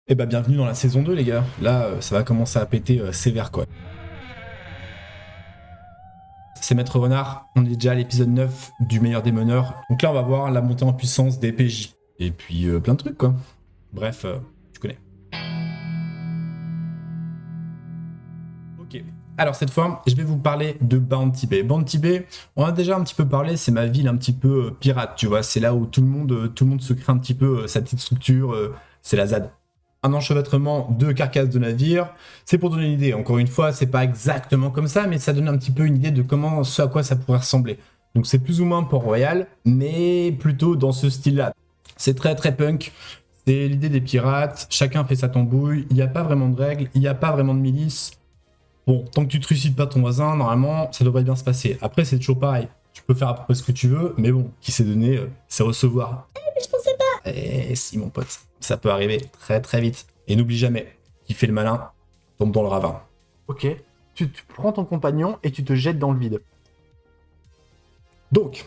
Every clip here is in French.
Et bah bienvenue dans la saison 2 les gars, là ça va commencer à péter sévère quoi. C'est Maître Renard, on est déjà à l'épisode 9 du meilleur des meneurs, donc là on va voir la montée en puissance des PJ, et puis plein de trucs quoi. Bref, tu connais. Ok, alors cette fois je vais vous parler de Bounty Bay. Bounty Bay, on a déjà un petit peu parlé, c'est ma ville un petit peu pirate, tu vois, c'est là où tout le monde se crée un petit peu sa petite structure, c'est la ZAD. Un enchevêtrement de carcasses de navires. C'est pour donner une idée. Encore une fois, c'est pas exactement comme ça, mais ça donne un petit peu une idée de ce à quoi ça pourrait ressembler. Donc c'est plus ou moins Port-Royal, mais plutôt dans ce style-là. C'est très très punk. C'est l'idée des pirates. Chacun fait sa tambouille. Il n'y a pas vraiment de règles. Il n'y a pas vraiment de milice. Bon, tant que tu trucides pas ton voisin, normalement, ça devrait bien se passer. Après, c'est toujours pareil. Tu peux faire à peu près ce que tu veux, mais bon, qui s'est donné, c'est recevoir. Mais je pensais pas. Eh si, mon pote. Ça peut arriver très très vite. Et n'oublie jamais, qui fait le malin tombe dans le ravin. Ok, tu prends ton compagnon et tu te jettes dans le vide. Donc,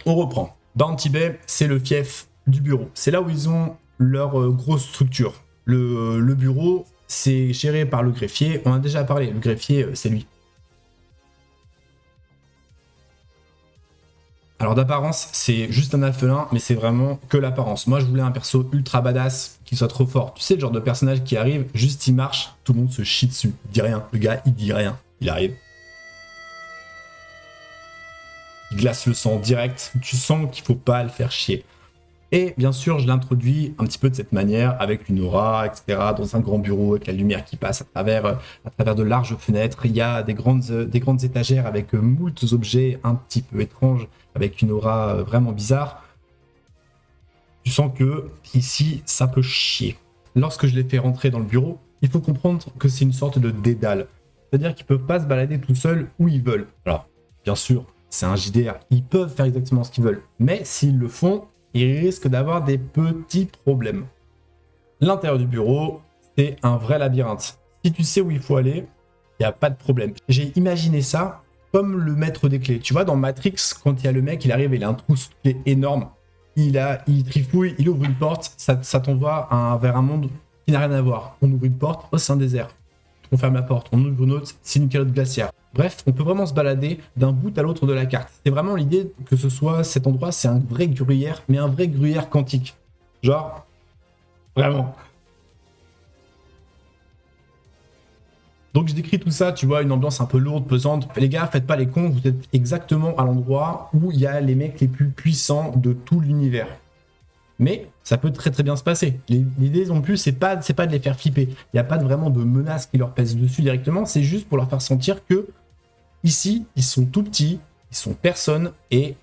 on reprend. Bounty Bay, c'est le fief du bureau. C'est là où ils ont leur grosse structure. Le bureau, c'est géré par le greffier. On a déjà parlé, le greffier, c'est lui. Alors d'apparence, c'est juste un alphelin, mais c'est vraiment que l'apparence. Moi, je voulais un perso ultra badass, qui soit trop fort. Tu sais, le genre de personnage qui arrive, juste il marche, tout le monde se chie dessus. Il dit rien. Le gars, il dit rien. Il arrive. Il glace le sang direct. Tu sens qu'il faut pas le faire chier. Et bien sûr, je l'introduis un petit peu de cette manière, avec une aura, etc., dans un grand bureau, avec la lumière qui passe à travers de larges fenêtres. Il y a des grandes étagères avec moult objets un petit peu étranges, avec une aura vraiment bizarre. Tu sens que ici, ça peut chier. Lorsque je les fais rentrer dans le bureau, il faut comprendre que c'est une sorte de dédale. C'est-à-dire qu'ils peuvent pas se balader tout seuls où ils veulent. Alors, bien sûr, c'est un JDR, ils peuvent faire exactement ce qu'ils veulent. Mais s'ils le font, ils risquent d'avoir des petits problèmes. L'intérieur du bureau, c'est un vrai labyrinthe. Si tu sais où il faut aller, il n'y a pas de problème. J'ai imaginé ça comme le maître des clés. Tu vois, dans Matrix, quand il y a le mec, il arrive, il a un trousse de clés énorme. Il trifouille, il ouvre une porte, ça t'envoie vers un monde qui n'a rien à voir. On ouvre une porte, oh c'est un désert. On ferme la porte, on ouvre une autre, c'est une calotte glaciaire. Bref, on peut vraiment se balader d'un bout à l'autre de la carte. C'est vraiment l'idée que ce soit cet endroit, c'est un vrai gruyère, mais un vrai gruyère quantique. Genre, vraiment. Donc je décris tout ça, tu vois, une ambiance un peu lourde, pesante. Les gars, faites pas les cons, vous êtes exactement à l'endroit où il y a les mecs les plus puissants de tout l'univers. Mais ça peut très très bien se passer. L'idée non plus, c'est pas de les faire flipper. Il n'y a pas vraiment de menace qui leur pèse dessus directement, c'est juste pour leur faire sentir que ici, ils sont tout petits, ils sont personne, et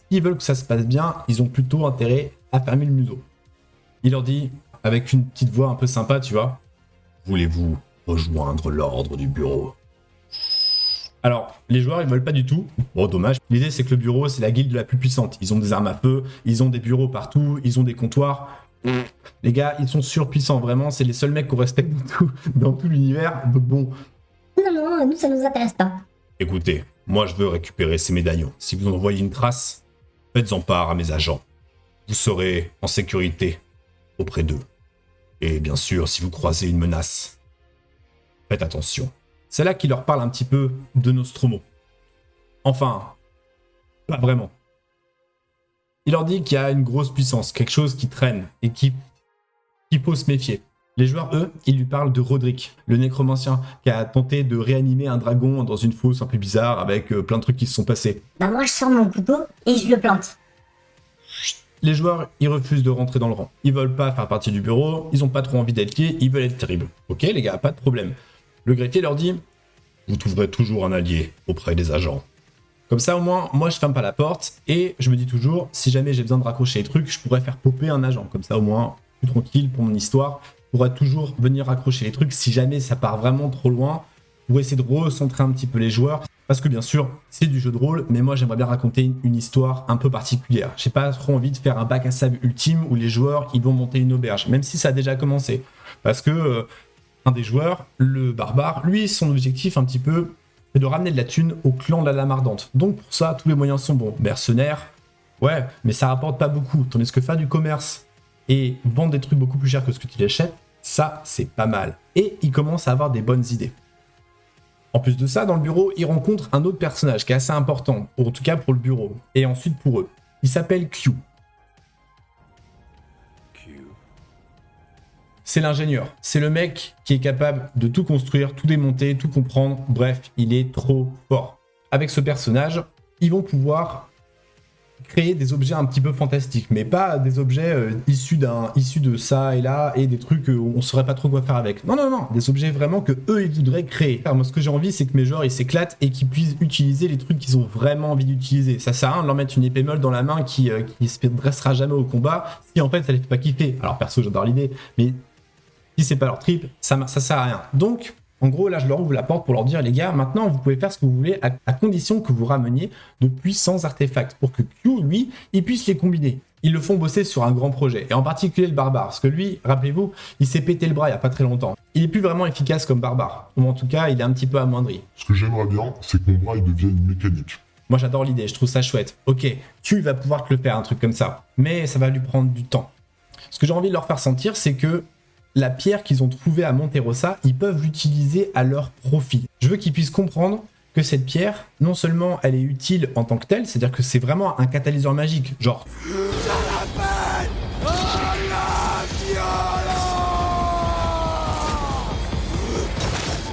s'ils veulent que ça se passe bien, ils ont plutôt intérêt à fermer le museau. Il leur dit, avec une petite voix un peu sympa, tu vois, voulez-vous rejoindre l'ordre du bureau? Alors, les joueurs, ils veulent pas du tout. Bon, dommage. L'idée, c'est que le bureau, c'est la guilde la plus puissante. Ils ont des armes à feu, ils ont des bureaux partout, ils ont des comptoirs. Les gars, ils sont surpuissants, vraiment. C'est les seuls mecs qu'on respecte dans tout l'univers. Donc bon. Non, nous, ça nous intéresse pas. Écoutez, moi, je veux récupérer ces médaillons. Si vous en voyez une trace, faites-en part à mes agents. Vous serez en sécurité auprès d'eux. Et bien sûr, si vous croisez une menace, faites attention. C'est là qu'il leur parle un petit peu de Nostromo. Enfin, pas vraiment. Il leur dit qu'il y a une grosse puissance, quelque chose qui traîne et qu'il faut se méfier. Les joueurs, eux, ils lui parlent de Roderick, le nécromancien, qui a tenté de réanimer un dragon dans une fosse un peu bizarre avec plein de trucs qui se sont passés. Bah moi, je sors mon couteau et je le plante. Les joueurs, ils refusent de rentrer dans le rang. Ils veulent pas faire partie du bureau, ils ont pas trop envie d'être liés, ils veulent être terribles. Ok les gars, pas de problème. Le greffier leur dit, vous trouverez toujours un allié auprès des agents. Comme ça au moins, moi je ferme pas la porte, et je me dis toujours, si jamais j'ai besoin de raccrocher les trucs, je pourrais faire popper un agent. Comme ça au moins, plus tranquille pour mon histoire, je pourrais toujours venir raccrocher les trucs si jamais ça part vraiment trop loin, pour essayer de recentrer un petit peu les joueurs. Parce que bien sûr, c'est du jeu de rôle, mais moi j'aimerais bien raconter une histoire un peu particulière. J'ai pas trop envie de faire un bac à sable ultime où les joueurs ils vont monter une auberge, même si ça a déjà commencé. Parce que un des joueurs, le barbare, lui son objectif un petit peu, c'est de ramener de la thune au clan de la Lame Ardente. Donc pour ça, tous les moyens sont bons. Mercenaires, ouais, mais ça rapporte pas beaucoup. Tandis que faire du commerce et vendre des trucs beaucoup plus chers que ce que tu achètes, Ça, c'est pas mal. Et il commence à avoir des bonnes idées. En plus de ça, dans le bureau, il rencontre un autre personnage qui est assez important, en tout cas pour le bureau, et ensuite pour eux. Il s'appelle Q. C'est l'ingénieur. C'est le mec qui est capable de tout construire, tout démonter, tout comprendre. Bref, il est trop fort. Avec ce personnage, ils vont pouvoir créer des objets un petit peu fantastiques, mais pas des objets issus de ça et là, et des trucs où on saurait pas trop quoi faire avec. Non, non, non, des objets vraiment que eux ils voudraient créer. Alors, moi, ce que j'ai envie, c'est que mes joueurs ils s'éclatent et qu'ils puissent utiliser les trucs qu'ils ont vraiment envie d'utiliser. Ça sert à rien de leur mettre une épée molle dans la main qui se dressera jamais au combat, si en fait ça les fait pas kiffer. Alors perso, j'adore l'idée, mais si c'est pas leur trip, ça sert à rien. Donc, en gros, là, je leur ouvre la porte pour leur dire, les gars, maintenant, vous pouvez faire ce que vous voulez à condition que vous rameniez de puissants artefacts pour que Q, lui, il puisse les combiner. Ils le font bosser sur un grand projet, et en particulier le barbare, parce que lui, rappelez-vous, il s'est pété le bras il y a pas très longtemps. Il est plus vraiment efficace comme barbare, ou en tout cas, il est un petit peu amoindri. Ce que j'aimerais bien, c'est que mon bras il devienne mécanique. Moi, j'adore l'idée, je trouve ça chouette. Ok, Q va pouvoir te le faire, un truc comme ça, mais ça va lui prendre du temps. Ce que j'ai envie de leur faire sentir, c'est que la pierre qu'ils ont trouvée à Monterosa, ils peuvent l'utiliser à leur profit. Je veux qu'ils puissent comprendre que cette pierre, non seulement elle est utile en tant que telle, c'est-à-dire que c'est vraiment un catalyseur magique, genre...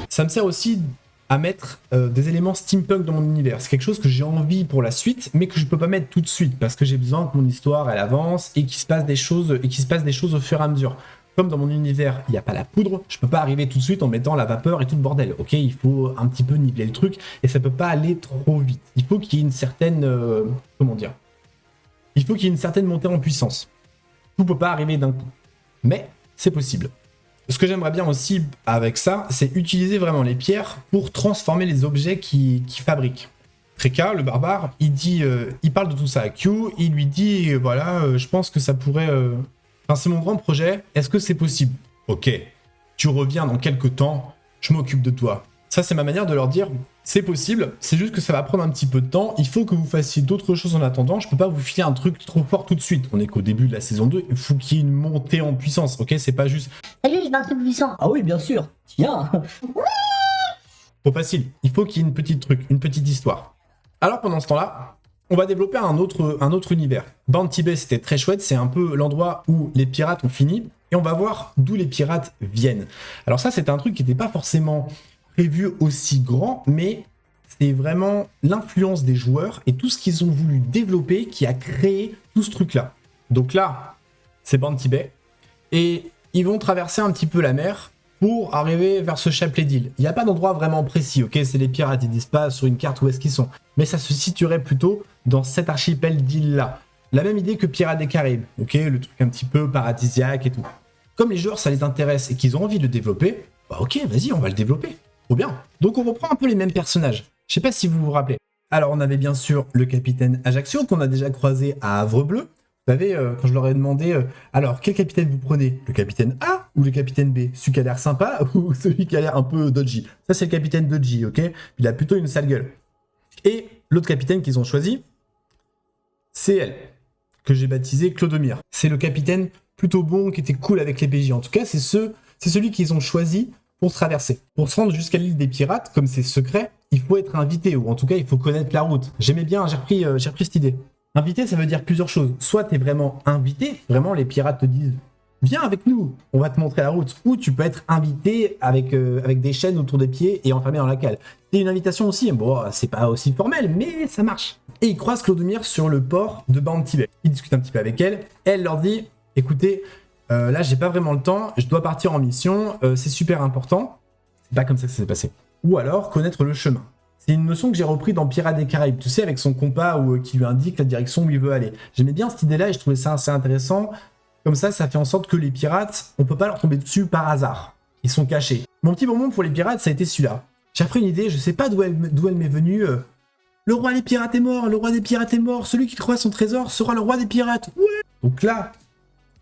Ça me sert aussi à mettre des éléments steampunk dans mon univers. C'est quelque chose que j'ai envie pour la suite, mais que je peux pas mettre tout de suite, parce que j'ai besoin que mon histoire, elle avance, et qu'il se passe des choses au fur et à mesure. Comme dans mon univers, il n'y a pas la poudre, je peux pas arriver tout de suite en mettant la vapeur et tout le bordel. Ok, il faut un petit peu niveler le truc et ça peut pas aller trop vite. Il faut qu'il y ait une certaine... comment dire ? Il faut qu'il y ait une certaine montée en puissance. Tout peut pas arriver d'un coup. Mais c'est possible. Ce que j'aimerais bien aussi avec ça, c'est utiliser vraiment les pierres pour transformer les objets qu'ils fabriquent. Treka, le barbare, il parle de tout ça à Q, il lui dit, voilà, je pense que ça pourrait... Enfin, c'est mon grand projet, est-ce que c'est possible? Ok, tu reviens dans quelques temps, je m'occupe de toi. Ça, c'est ma manière de leur dire, c'est possible, c'est juste que ça va prendre un petit peu de temps, il faut que vous fassiez d'autres choses en attendant, je peux pas vous filer un truc trop fort tout de suite. On est qu'au début de la saison 2, il faut qu'il y ait une montée en puissance, ok? C'est pas juste... Salut, je veux un truc puissant. Ah oui, bien sûr. Tiens. Trop facile, il faut qu'il y ait une petite histoire. Alors pendant ce temps-là, on va développer un autre univers. Bounty Bay, c'était très chouette, c'est un peu l'endroit où les pirates ont fini, et on va voir d'où les pirates viennent. Alors ça, c'était un truc qui n'était pas forcément prévu aussi grand, mais c'est vraiment l'influence des joueurs et tout ce qu'ils ont voulu développer qui a créé tout ce truc-là. Donc là, c'est Bounty Bay, et ils vont traverser un petit peu la mer pour arriver vers ce chapelet d'îles. Il n'y a pas d'endroit vraiment précis, ok? C'est les pirates, ils disent pas sur une carte où est-ce qu'ils sont, mais ça se situerait plutôt dans cet archipel d'îles-là. La même idée que Pirates des Caraïbes, ok? Le truc un petit peu paradisiaque et tout. Comme les joueurs, ça les intéresse et qu'ils ont envie de le développer, bah ok, vas-y, on va le développer. Trop bien. Donc on reprend un peu les mêmes personnages. Je sais pas si vous vous rappelez. Alors on avait bien sûr le capitaine Ajaccio qu'on a déjà croisé à Havre-Bleu. Vous savez, quand je leur ai demandé, alors quel capitaine vous prenez? Le capitaine A ou le capitaine B? Celui qui a l'air sympa ou celui qui a l'air un peu dodgy? Ça c'est le capitaine dodgy, ok? Il a plutôt une sale gueule. Et l'autre capitaine qu'ils ont choisi, c'est elle, que j'ai baptisé Clodomir. C'est le capitaine plutôt bon, qui était cool avec les PJ. En tout cas, c'est celui qu'ils ont choisi pour traverser. Pour se rendre jusqu'à l'île des pirates, comme c'est secret, il faut être invité, ou en tout cas, il faut connaître la route. J'aimais bien, j'ai repris cette idée. Invité, ça veut dire plusieurs choses. Soit tu es vraiment invité, vraiment les pirates te disent « Viens avec nous, on va te montrer la route ». Ou tu peux être invité avec des chaînes autour des pieds et enfermé dans la cale. C'est une invitation aussi, bon, c'est pas aussi formel, mais ça marche. Et ils croisent Clodomir sur le port de Bounty Bay. Ils discutent un petit peu avec elle. Elle leur dit « Écoutez, là j'ai pas vraiment le temps, je dois partir en mission, c'est super important. » C'est pas comme ça que ça s'est passé. Ou alors connaître le chemin. C'est une notion que j'ai repris dans Pirates des Caraïbes, tu sais, avec son compas qui lui indique la direction où il veut aller. J'aimais bien cette idée-là et je trouvais ça assez intéressant. Comme ça fait en sorte que les pirates, on peut pas leur tomber dessus par hasard. Ils sont cachés. Mon petit bonbon pour les pirates, ça a été celui-là. J'ai appris une idée, je sais pas d'où elle m'est venue. Le roi des pirates est mort, le roi des pirates est mort, celui qui trouva son trésor sera le roi des pirates. Ouais. Donc là,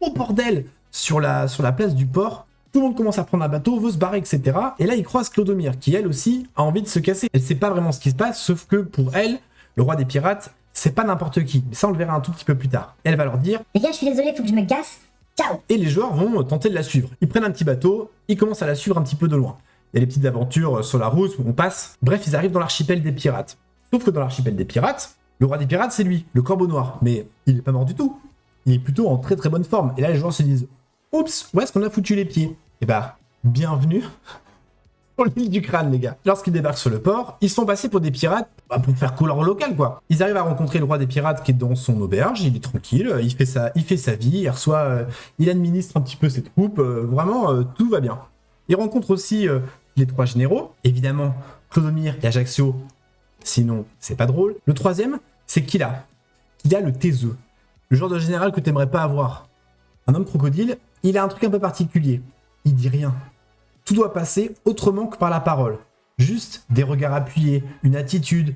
au bordel, sur la place du port, tout le monde commence à prendre un bateau, veut se barrer, etc. Et là, il croise Clodomir, qui elle aussi a envie de se casser. Elle sait pas vraiment ce qui se passe, sauf que pour elle, le roi des pirates, c'est pas n'importe qui. Mais ça, on le verra un tout petit peu plus tard. Elle va leur dire Les gars, je suis désolé, faut que je me casse. Ciao. Et les joueurs vont tenter de la suivre. Ils prennent un petit bateau, ils commencent à la suivre un petit peu de loin. Il y a des petites aventures sur la route où on passe. Bref, ils arrivent dans l'archipel des pirates. Sauf que dans l'archipel des pirates, le roi des pirates, c'est lui, le corbeau noir. Mais il est pas mort du tout. Il est plutôt en très très bonne forme. Et là, les joueurs se disent « Oups, où est-ce qu'on a foutu les pieds ?» Et bah, bienvenue sur l'île du crâne, les gars. Lorsqu'ils débarquent sur le port, ils sont passés pour des pirates pour faire couleur locale, quoi. Ils arrivent à rencontrer le roi des pirates qui est dans son auberge, il est tranquille, il fait sa vie, il reçoit, il administre un petit peu ses troupes, vraiment, tout va bien. Il rencontre aussi les 3 généraux, évidemment, Clodomir et Ajaccio, sinon c'est pas drôle. Le troisième, c'est Killa. Killa le taiseux, le genre de général que t'aimerais pas avoir. Un homme crocodile, il a un truc un peu particulier, il dit rien. Tout doit passer autrement que par la parole. Juste des regards appuyés, une attitude,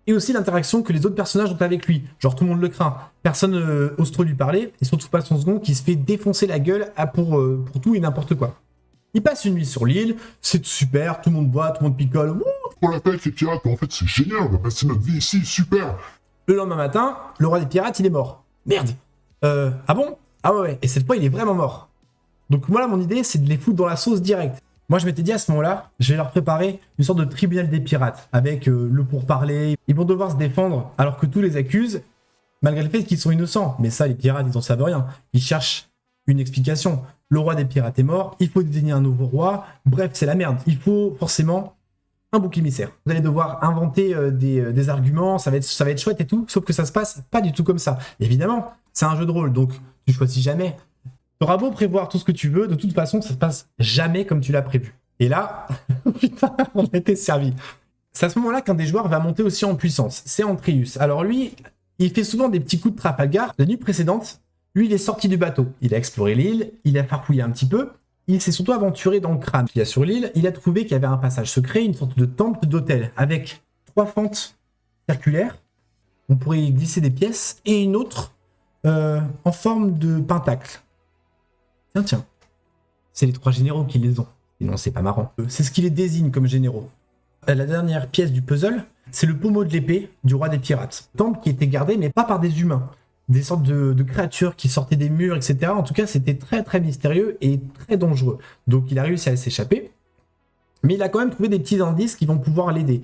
et aussi l'interaction que les autres personnages ont avec lui. Genre tout le monde le craint, personne ose trop lui parler, et surtout pas son second qui se fait défoncer la gueule pour tout et n'importe quoi. Il passe une nuit sur l'île, c'est super, tout le monde boit, tout le monde picole. Wouh, Pour la fête, les pirates, en fait, c'est génial, on va passer notre vie ici, super. le lendemain matin, le roi des pirates, il est mort. Merde. Ah bon? Ah ouais, et cette fois, il est vraiment mort. Donc moi, là, mon idée, c'est de les foutre dans la sauce directe. Moi, je m'étais dit à ce moment-là, je vais leur préparer une sorte de tribunal des pirates, avec le pourparler. Ils vont devoir se défendre, alors que tous les accusent, malgré le fait qu'ils sont innocents. Mais ça, les pirates, ils en savent rien. Ils cherchent une explication. Le roi des pirates est mort, il faut désigner un nouveau roi. Bref, c'est la merde. Il faut forcément un bouc émissaire. Vous allez devoir inventer des arguments, ça va être chouette et tout, sauf que ça se passe pas du tout comme ça. Évidemment, c'est un jeu de rôle, donc tu choisis jamais. T'auras beau prévoir tout ce que tu veux, de toute façon, ça se passe jamais comme tu l'as prévu. Et là, putain, on a été servi. C'est à ce moment-là qu'un des joueurs va monter aussi en puissance. C'est Antrius. Alors lui, il fait souvent des petits coups de Trafalgar. La nuit précédente, lui, il est sorti du bateau. Il a exploré l'île, il a farfouillé un petit peu. Il s'est surtout aventuré dans le crâne. Il y a sur l'île, il a trouvé qu'il y avait un passage secret, une sorte de temple d'hôtel, avec 3 fentes circulaires. On pourrait y glisser des pièces, et une autre en forme de pentacle. Tiens. C'est les 3 généraux qui les ont. Sinon, c'est pas marrant. C'est ce qui les désigne comme généraux. La dernière pièce du puzzle, c'est le pommeau de l'épée du roi des pirates. Temple qui était gardé, mais pas par des humains. Des sortes de créatures qui sortaient des murs, etc. En tout cas, c'était très très mystérieux et très dangereux. Donc il a réussi à s'échapper. Mais il a quand même trouvé des petits indices qui vont pouvoir l'aider.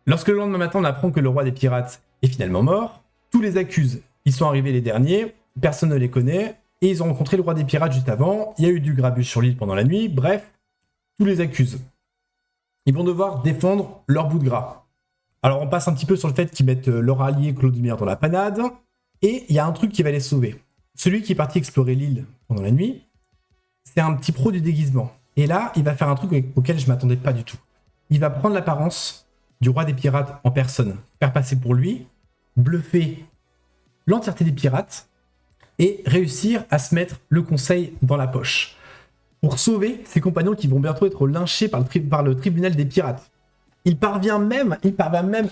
Lorsque le lendemain matin, on apprend que le roi des pirates est finalement mort, tous les accusent. Ils sont arrivés les derniers, personne ne les connaît, et ils ont rencontré le roi des pirates juste avant. Il y a eu du grabuge sur l'île pendant la nuit, bref, tous les accusent. Ils vont devoir défendre leur bout de gras. Alors on passe un petit peu sur le fait qu'ils mettent leur allié Clodomir dans la panade, et il y a un truc qui va les sauver. Celui qui est parti explorer l'île pendant la nuit, c'est un petit pro du déguisement. Et là, il va faire un truc auquel je m'attendais pas du tout. Il va prendre l'apparence du roi des pirates en personne, faire passer pour lui, bluffer l'entièreté des pirates, et réussir à se mettre le conseil dans la poche. Pour sauver ses compagnons qui vont bientôt être lynchés par le tribunal des pirates. Il parvient même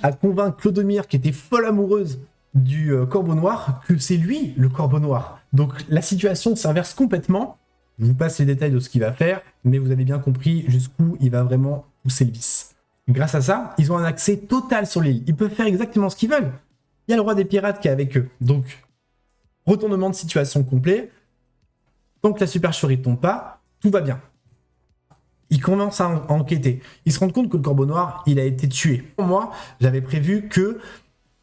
à convaincre Clodomir, qui était folle amoureuse du corbeau noir, que c'est lui le corbeau noir. Donc la situation s'inverse complètement. Je vous passe les détails de ce qu'il va faire, mais vous avez bien compris jusqu'où il va vraiment pousser le vice. Grâce à ça, ils ont un accès total sur l'île. Ils peuvent faire exactement ce qu'ils veulent. Il y a le roi des pirates qui est avec eux. Donc, retournement de situation complet. Tant que la supercherie ne tombe pas, tout va bien. Ils commencent à enquêter. Ils se rendent compte que le corbeau noir, il a été tué. Moi, j'avais prévu que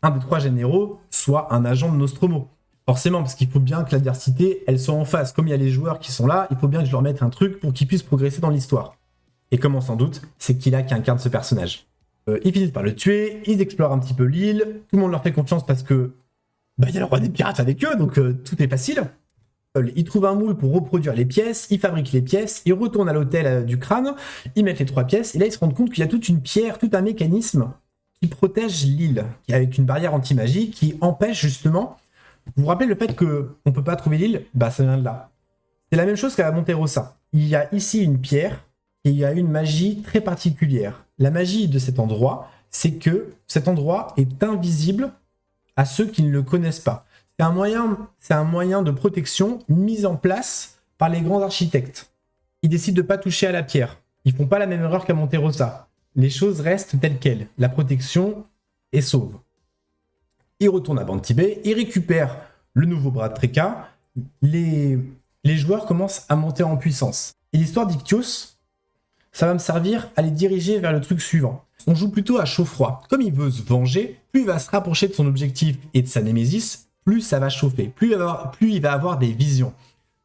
un des 3 généraux soit un agent de Nostromo. Forcément, parce qu'il faut bien que l'adversité, elle soit en face. Comme il y a les joueurs qui sont là, il faut bien que je leur mette un truc pour qu'ils puissent progresser dans l'histoire. Et comme on s'en doute, c'est Killa qui incarne ce personnage. Ils finissent par le tuer, ils explorent un petit peu l'île, tout le monde leur fait confiance parce que il y a le roi des pirates avec eux, donc tout est facile. Ils trouvent un moule pour reproduire les pièces, ils fabriquent les pièces, ils retournent à l'hôtel du crâne, ils mettent les 3 pièces, et là ils se rendent compte qu'il y a toute une pierre, tout un mécanisme qui protège l'île, avec une barrière anti-magie qui empêche justement. Vous vous rappelez le fait qu'on ne peut pas trouver l'île? Bah ça vient de là. C'est la même chose qu'à Monterosa. Il y a ici une pierre et il y a une magie très particulière. La magie de cet endroit, c'est que cet endroit est invisible à ceux qui ne le connaissent pas. C'est un moyen de protection mis en place par les grands architectes. Ils décident de ne pas toucher à la pierre. Ils font pas la même erreur qu'à Monterosa. Les choses restent telles quelles. La protection est sauve. Ils retournent à Bantibé, ils récupèrent le nouveau bras de Tréca, les les joueurs commencent à monter en puissance. Et l'histoire d'Ictios, ça va me servir à les diriger vers le truc suivant. On joue plutôt à chaud-froid. Comme il veut se venger, plus il va se rapprocher de son objectif et de sa némésis, plus ça va chauffer, plus il va avoir des visions.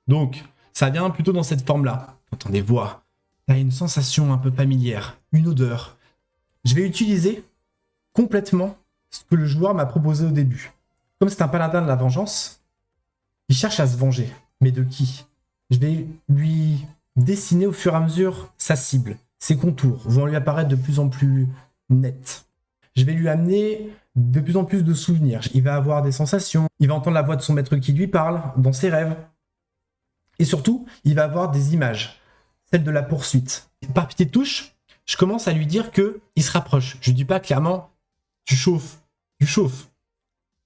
Donc, ça vient plutôt dans cette forme-là. T'entends des voix, t'as une sensation un peu familière, une odeur. Je vais utiliser complètement ce que le joueur m'a proposé au début. Comme c'est un paladin de la vengeance, il cherche à se venger. Mais de qui? Je vais lui dessiner au fur et à mesure sa cible. Ses contours vont lui apparaître de plus en plus nets. Je vais lui amener de plus en plus de souvenirs. Il va avoir des sensations, il va entendre la voix de son maître qui lui parle dans ses rêves. Et surtout, il va avoir des images, celle de la poursuite. Par petites touches, je commence à lui dire qu'il se rapproche. Je ne dis pas clairement « tu chauffes ».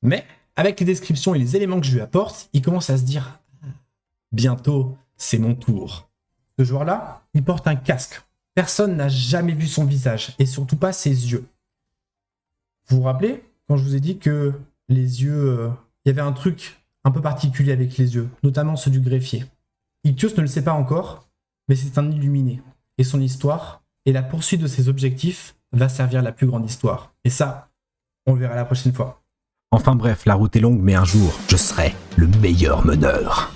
Mais avec les descriptions et les éléments que je lui apporte, il commence à se dire « bientôt, c'est mon tour ». Ce joueur-là, il porte un casque. Personne n'a jamais vu son visage, et surtout pas ses yeux. Vous vous rappelez, quand je vous ai dit que les yeux... il y avait un truc un peu particulier avec les yeux, notamment ceux du greffier. Ictios ne le sait pas encore, mais c'est un illuminé. Et son histoire, et la poursuite de ses objectifs, va servir la plus grande histoire. Et ça, on le verra la prochaine fois. Enfin bref, la route est longue, mais un jour, je serai le meilleur meneur.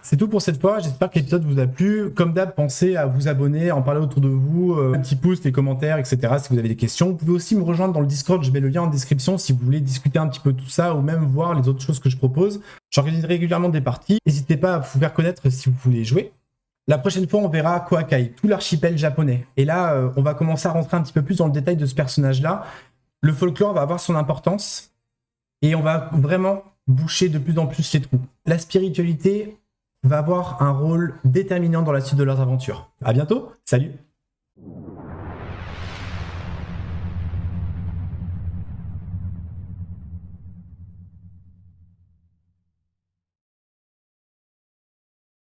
C'est tout pour cette fois, j'espère que l'épisode vous a plu. Comme d'hab, pensez à vous abonner, à en parler autour de vous, un petit pouce, les commentaires, etc. si vous avez des questions. Vous pouvez aussi me rejoindre dans le Discord, je mets le lien en description si vous voulez discuter un petit peu de tout ça ou même voir les autres choses que je propose. J'organise régulièrement des parties, n'hésitez pas à vous faire connaître si vous voulez jouer. La prochaine fois, on verra Koakai, tout l'archipel japonais. Et là, on va commencer à rentrer un petit peu plus dans le détail de ce personnage-là. Le folklore va avoir son importance et on va vraiment boucher de plus en plus les trous. La spiritualité va avoir un rôle déterminant dans la suite de leurs aventures. À bientôt, salut!